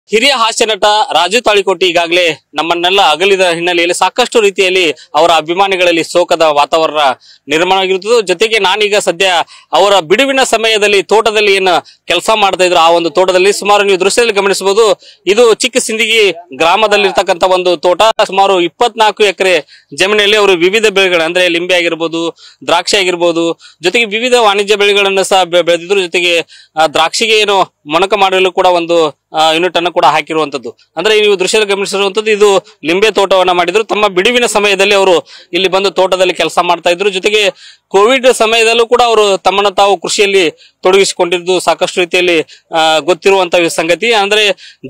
ಹಿರಿಯ ಹಾಸ್ಯ ನಟ ರಾಜು ತಾಳಿಕೋಟಿ ಈಗಾಗಲೇ ನಮ್ಮನ್ನೆಲ್ಲ ಅಗಲಿದ ಹಿನ್ನೆಲೆಯಲ್ಲಿ ಸಾಕಷ್ಟು ರೀತಿಯಲ್ಲಿ ಅವರ ಅಭಿಮಾನಿಗಳಲ್ಲಿ ಶೋಕದ ವಾತಾವರಣ ನಿರ್ಮಾಣವಾಗಿರುತ್ತದೆ. ಜೊತೆಗೆ ನಾನೀಗ ಸದ್ಯ ಅವರ ಬಿಡುವಿನ ಸಮಯದಲ್ಲಿ ತೋಟದಲ್ಲಿ ಏನು ಕೆಲಸ ಮಾಡ್ತಾ ಇದ್ರು, ಆ ಒಂದು ತೋಟದಲ್ಲಿ ಸುಮಾರು ನೀವು ದೃಶ್ಯದಲ್ಲಿ ಗಮನಿಸಬಹುದು, ಇದು ಚಿಕ್ಕ ಸಿಂದಗಿ ಗ್ರಾಮದಲ್ಲಿರ್ತಕ್ಕಂಥ ಒಂದು ತೋಟ. ಸುಮಾರು 24 ಎಕರೆ ಜಮೀನಲ್ಲಿ ಅವರು ವಿವಿಧ ಬೆಳೆಗಳು ಅಂದ್ರೆ ಲಿಂಬೆ ಆಗಿರ್ಬೋದು, ದ್ರಾಕ್ಷಿ ಆಗಿರ್ಬೋದು, ಜೊತೆಗೆ ವಿವಿಧ ವಾಣಿಜ್ಯ ಬೆಳೆಗಳನ್ನು ಸಹ ಬೆಳೆದಿದ್ರು. ಜೊತೆಗೆ ದ್ರಾಕ್ಷಿಗೆ ಏನು ಮೊನಕ ಮಾಡಲು ಕೂಡ ಒಂದು ಯೂನಿಟ್ ಅನ್ನು ಕೂಡ ಹಾಕಿರುವಂತದ್ದು. ಅಂದ್ರೆ ನೀವು ದೃಶ್ಯದಲ್ಲಿ ಗಮನಿಸಿರುವಂತದ್ದು, ಇದು ಲಿಂಬೆ ತೋಟವನ್ನ ಮಾಡಿದ್ರು. ತಮ್ಮ ಬಿಡುವಿನ ಸಮಯದಲ್ಲಿ ಅವರು ಇಲ್ಲಿ ಬಂದು ತೋಟದಲ್ಲಿ ಕೆಲಸ ಮಾಡ್ತಾ ಇದ್ರು. ಜೊತೆಗೆ ಕೋವಿಡ್ ಸಮಯದಲ್ಲೂ ಕೂಡ ಅವರು ತಮ್ಮನ್ನು ತಾವು ಕೃಷಿಯಲ್ಲಿ ತೊಡಗಿಸಿಕೊಂಡಿದ್ದು ಸಾಕಷ್ಟು ರೀತಿಯಲ್ಲಿ ಗೊತ್ತಿರುವಂತಹ ಸಂಗತಿ. ಅಂದ್ರೆ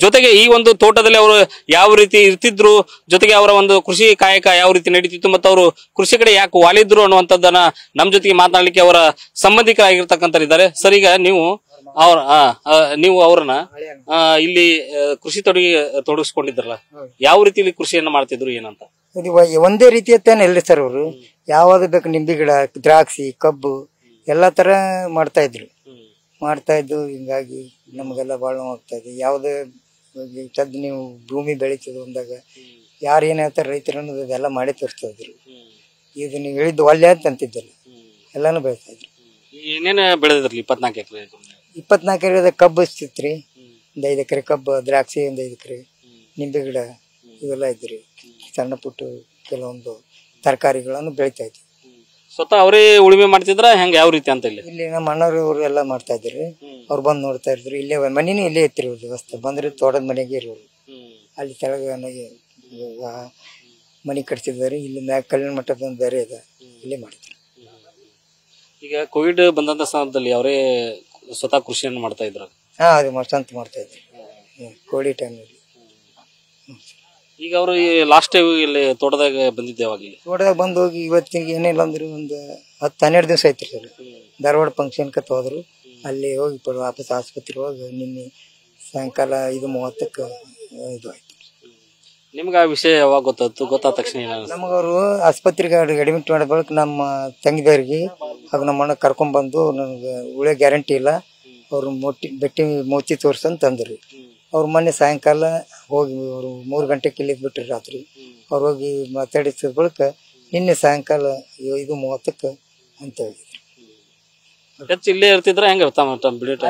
ಜೊತೆಗೆ ಈ ಒಂದು ತೋಟದಲ್ಲಿ ಅವರು ಯಾವ ರೀತಿ ಇರ್ತಿದ್ರು, ಜೊತೆಗೆ ಅವರ ಒಂದು ಕೃಷಿ ಕಾಯಕ ಯಾವ ರೀತಿ ನಡೀತಿತ್ತು ಮತ್ತು ಅವರು ಕೃಷಿ ಕಡೆ ಯಾಕೆ ವಾಲಿದ್ರು ಅನ್ನುವಂಥದ್ದನ್ನ ನಮ್ಮ ಜೊತೆಗೆ ಮಾತನಾಡಲಿಕ್ಕೆ ಅವರ ಸಂಬಂಧಿಕರಾಗಿರ್ತಕ್ಕಂಥರಿದ್ದಾರೆ. ಸರ್, ಈಗ ನೀವು ಅವ್ರನ್ನ ಇಲ್ಲಿ ಕೃಷಿ ತೊಡಗಿಸ್ಕೊಂಡಿದ್ರಲ್ಲ, ಯಾವ ರೀತಿಯಲ್ಲಿ ಕೃಷಿಯನ್ನ ಮಾಡ್ತಿದ್ರು ಏನಂತ? ಒಂದೇ ರೀತಿಯತ್ತೇನೆ ಇಲ್ರಿ ಸರ್. ಅವರು ಯಾವ್ದು ಬೇಕು, ನಿಂಬೆ ಗಿಡ, ದ್ರಾಕ್ಷಿ, ಕಬ್ಬು ಎಲ್ಲಾ ತರ ಮಾಡ್ತಾ ಇದ್ದು. ಹಿಂಗಾಗಿ ನಮಗೆಲ್ಲ ಬಾಳ ಹೋಗ್ತಾ ಇದೆ. ಯಾವ್ದೇ ನೀವು ಭೂಮಿ ಬೆಳೀತದ ಅಂದಾಗ ಯಾರು ಏನ್ ಹೇಳ್ತಾರೆ ರೈತರು ಅನ್ನೋದು ಅದೆಲ್ಲ ಮಾಡಿ ತೋರಿಸ್ತಾ ಇದ್ರು. ಇದು ನೀವು ಹೇಳಿದ್ದು ಒಳ್ಳೆ ಅಂತ ಅಂತಿದ್ದಲ್ಲ, ಎಲ್ಲಾನು ಬೆಳಿತಾ ಇದ್ರು. ಏನೇನು ಬೆಳೆದಿದ್ರಿ? 24 ಎಕರೆ ಕಬ್ಬು ಇರ್ತಿತ್ರಿ, 1 5 ಎಕರೆ ಕಬ್ಬು, ದ್ರಾಕ್ಷಿ 1 5 ಎಕರೆ, ನಿಂಬೆ ಗಿಡ ಇವೆಲ್ಲ ಇದ್ರಿ. ಸಣ್ಣ ಪುಟ್ಟ ಕೆಲವೊಂದು ತರಕಾರಿಗಳನ್ನು ಬೆಳಿತಾ ಇದ್ವಿ. ಸ್ವತಃ ಅವರೇ ಉಳುಮೆ ಮಾಡ್ತಿದ್ರ ಹೆಂಗ, ಯಾವ ರೀತಿ ಅಂತ? ಇಲ್ಲಿ ನಮ್ಮ ಅಣ್ಣವ್ರು ಎಲ್ಲ ಮಾಡ್ತಾ ಇದ್ರಿ. ಅವ್ರು ಬಂದು ನೋಡ್ತಾ ಇದ್ರು. ಇಲ್ಲೇ ಮನೇನು ಇಲ್ಲೇ ಇತ್ತಿರೋದು ವ್ಯವಸ್ಥೆ. ಬಂದ್ರೆ ತೋಟದ ಮನೆಗೆ ಇರೋರು. ಅಲ್ಲಿ ತೆಳಗ ಮನೆ ಕಟ್ಸಿದ್ದಾರೆ. ಇಲ್ಲಿ ಮ್ಯಾಗ ಕಲ್ಯಾಣ ಮಠದ ಒಂದು ಬೇರೆ ಇದೆ, ಇಲ್ಲೇ ಮಾಡ್ತಾರೆ. ಈಗ ಕೋವಿಡ್ ಬಂದಂತ ಸಂದರ್ಭದಲ್ಲಿ ಅವರೇ ಸ್ವತಃ ಕೃಷಿಯನ್ನು ಮಾಡ್ತಾ ಇದ್ರು. ಅದು ಸ್ವಂತ ಮಾಡ್ತಾ ಇದ್ರು ಕೋವಿಡ್ ಟೈಮ್ನಲ್ಲಿ. ಈಗ ಅವರು ಲಾಸ್ಟ್ ಟೈಮ್ ಇಲ್ಲಿ ತೋಟದಾಗ ಬಂದಿದ್ದೆ. ತೋಟದಾಗ ಬಂದು ಹೋಗಿ ಇವತ್ತಿಗೆ ಏನಿಲ್ಲ ಅಂದ್ರೆ ಒಂದು 10-12 ದಿವಸ ಐತ್ರಿ ಸರ್. ಧಾರವಾಡ ಫಂಕ್ಷನ್ ಹೋದ್ರು. ಅಲ್ಲಿ ಹೋಗಿ ವಾಪಸ್ ಆಸ್ಪತ್ರೆಗೆ ಹೋಗಿ ನಿನ್ನೆ ಸಾಯಂಕಾಲ 5:30ಕ್ಕೆ ಇದು ಆಯ್ತು. ನಿಮ್ಗೆ ಆ ವಿಷಯ ಯಾವಾಗ ಗೊತ್ತಾದ ತಕ್ಷಣ ನಮಗವರು ಆಸ್ಪತ್ರೆಗೆ ಅಡ್ಮಿಟ್ ಮಾಡಿದ ಬಳಿಕ ನಮ್ಮ ತಂಗಿದವ್ರಿಗೆ ಹಾಗೂ ನಮ್ಮ ಅಣ್ಣ ಕರ್ಕೊಂಡ್ಬಂದು, ನನಗೆ ಉಳಿಯೋ ಗ್ಯಾರಂಟಿ ಇಲ್ಲ, ಅವ್ರು ಮೋತಿ ತೋರ್ಸಂತ ಅಂದ್ರಿ. ಅವ್ರು ಮೊನ್ನೆ ಸಾಯಂಕಾಲ ಹೋಗಿ ಅವರು 3 ಗಂಟೆಗೆ ಇಲ್ಲಿ ಬಿಟ್ರಿ ರಾತ್ರಿ. ಅವ್ರು ಹೋಗಿ ಮಾತಾಡಿಸಿದ ಬಳಿಕ ನಿನ್ನೆ ಸಾಯಂಕಾಲ 5:30ಕ್ಕೆ ಅಂತ ಹೇಳಿದ್ರು. ಇಲ್ಲೇ ಇರ್ತಿದ್ರ ಹೆಂಗ?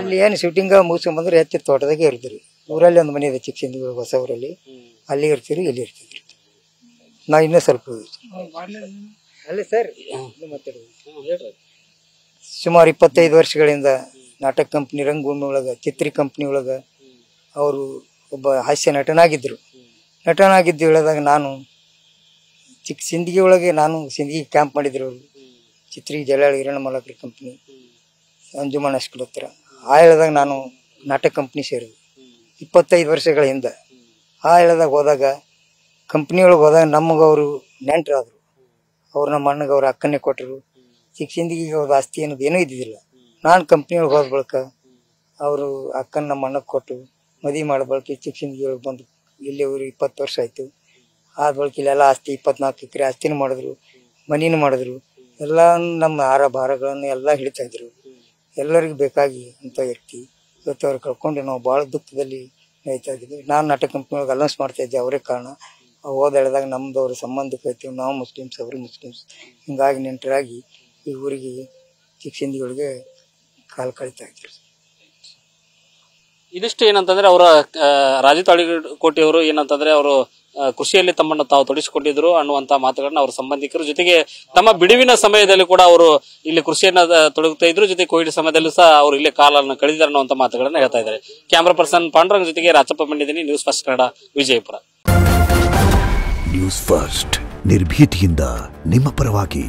ಅಲ್ಲಿ ಏನು ಶೂಟಿಂಗ್ ಮುಗಿಸ್ಕೊಂಡ್ ಬಂದ್ರೆ ಎತ್ತಿ ತೋಟದಾಗೆ ಇರ್ತೀರಿ. ಊರಲ್ಲಿ ಒಂದು ಮನೆ ಇದೆ, ಚಿಕ್ಕ ಹೊಸ ಊರಲ್ಲಿ, ಅಲ್ಲಿ ಇರ್ತೀರಿ, ಇಲ್ಲಿ ಇರ್ತಿದ್ರಿ. ನಾ ಇನ್ನೂ ಸ್ವಲ್ಪ ಅಲ್ಲೇ ಸರ್ ಸುಮಾರು 25 ವರ್ಷಗಳಿಂದ ನಾಟಕ ಕಂಪ್ನಿ, ರಂಗಭೂಮಿ ಒಳಗೆ, ಚಿತ್ರಿ ಕಂಪ್ನಿ ಒಳಗೆ ಅವರು ಒಬ್ಬ ಹಾಸ್ಯ ನಟನಾಗಿದ್ದರು. ನಟನಾಗಿದ್ದು ಹೇಳಿದಾಗ ನಾನು ಚಿಕ್ಕ ಸಿಂದಗಿ ಒಳಗೆ, ನಾನು ಸಿಂದಗಿ ಕ್ಯಾಂಪ್ ಮಾಡಿದ್ರು ಅವರು. ಚಿತ್ರಿ ಜಲಾಳಿ ಹಿರಣ್ಣ ಮಲಕರ ಕಂಪ್ನಿ, ಅಂಜುಮನ್ ಸ್ಕೂಲ್ ಹತ್ರ. ಆ ಹೇಳಿದಾಗ ನಾನು ನಾಟಕ ಕಂಪ್ನಿ ಸೇರಿದೆ 25 ವರ್ಷಗಳ ಹಿಂದೆ. ಆ ಹೇಳಿದಾಗ ಹೋದಾಗ ಕಂಪ್ನಿಯೊಳಗೆ ಹೋದಾಗ ನಮಗೆ ಅವರು ನೆಂಟರಾದರು. ಅವ್ರು ನಮ್ಮ ಅಣ್ಣಗೆ ಅವ್ರ ಅಕ್ಕನ್ನೇ ಕೊಟ್ಟರು. ಚಿಕ್ಕ ಸಿಂದಗಿಗೆ ಅವ್ರದ್ದು ಆಸ್ತಿ ಅನ್ನೋದು ಏನೂ ಇದ್ದಿದ್ದಿಲ್ಲ. ನಾನು ಕಂಪ್ನಿಯೊಳಗೆ ಹೋದ ಬಳಿಕ ಅವರು ಅಕ್ಕನ ನಮ್ಮ ಅಣ್ಣಗೆ ಕೊಟ್ಟು ಮದುವೆ ಮಾಡೋ ಬಳಿಕ ಚಿಕ್ಕ ಸಿಂದಗಿ ಒಳಗೆ ಬಂದು ಇಲ್ಲಿ ಅವರು 20 ವರ್ಷ ಆಯಿತು. ಆದ ಬಳಿಕ ಇಲ್ಲೆಲ್ಲ ಆಸ್ತಿ 24 ಎಕರೆ ಆಸ್ತಿನೂ ಮಾಡಿದ್ರು, ಮನೇನು ಮಾಡಿದ್ರು. ಎಲ್ಲ ನಮ್ಮ ಆಹಾರ ಭಾರಗಳನ್ನು ಎಲ್ಲ ಹಿಡಿತಾ ಇದ್ರು. ಎಲ್ಲರಿಗೂ ಬೇಕಾಗಿ ಅಂತ ವ್ಯಕ್ತಿ. ಇವತ್ತು ಅವ್ರು ಕಳ್ಕೊಂಡು ನಾವು ಭಾಳ ದುಃಖದಲ್ಲಿ ನಡೀತಾ ಇದ್ವಿ. ನಾನು ನಾಟಕ ಕಂಪ್ನಿ ಒಳಗೆ ಅಲೌನ್ಸ್ ಮಾಡ್ತಾ ಇದ್ದೆ, ಅವರೇ ಕಾರಣ. ಹೋದ ಹೇಳಿದಾಗ ನಮ್ದು ಅವ್ರ ಸಂಬಂಧಕ್ಕೆ ಐತೀವಿ, ನಾವು ಮುಸ್ಲಿಮ್ಸ್, ಅವರು ಮುಸ್ಲಿಮ್ಸ್. ಹಿಂಗಾಗಿ ನೆಂಟರಾಗಿ ಈ ಊರಿಗೆ ಚಿಕ್ಕ ಸಿಂದಗಿಯೊಳಗೆ ಕಾಲು ಕಳೀತಾ ಇದ್ರು. ಇದಿಷ್ಟು ಏನಂತಂದ್ರೆ ಅವರ ರಾಜು ತಾಳಿಕೋಟಿ ಅವರು ಏನಂತಂದ್ರೆ ಅವರು ಕೃಷಿಯಲ್ಲಿ ತಮ್ಮನ್ನು ತಾವು ತೊಡಗಿಸಿಕೊಂಡಿದ್ರು ಅನ್ನುವಂತ ಮಾತುಗಳನ್ನ ಅವರ ಸಂಬಂಧಿಕರು, ಜೊತೆಗೆ ತಮ್ಮ ಬಿಡುವಿನ ಸಮಯದಲ್ಲಿ ಕೂಡ ಅವರು ಇಲ್ಲಿ ಕೃಷಿಯನ್ನ ತೊಡಗುತ್ತಾ ಇದ್ರು. ಜೊತೆ ಕೋವಿಡ್ ಸಮಯದಲ್ಲೂ ಸಹ ಅವರು ಇಲ್ಲೇ ಕಾಲನ್ನು ಕಳೆದಿದ್ದಾರೆ ಅನ್ನುವಂತ ಮಾತುಗಳನ್ನ ಹೇಳ್ತಾ ಇದ್ದಾರೆ. ಕ್ಯಾಮರಾ ಪರ್ಸನ್ ಪಾಂಡುರಂಗ್ ಜೊತೆಗೆ ರಾಚಪ್ಪ ಬಂದಿದ್ದೀನಿ, news first Kannada, Vijayapura. News first, ನಿರ್ಭೀತಿಯಿಂದ ನಿಮ್ಮ ಪರವಾಗಿ.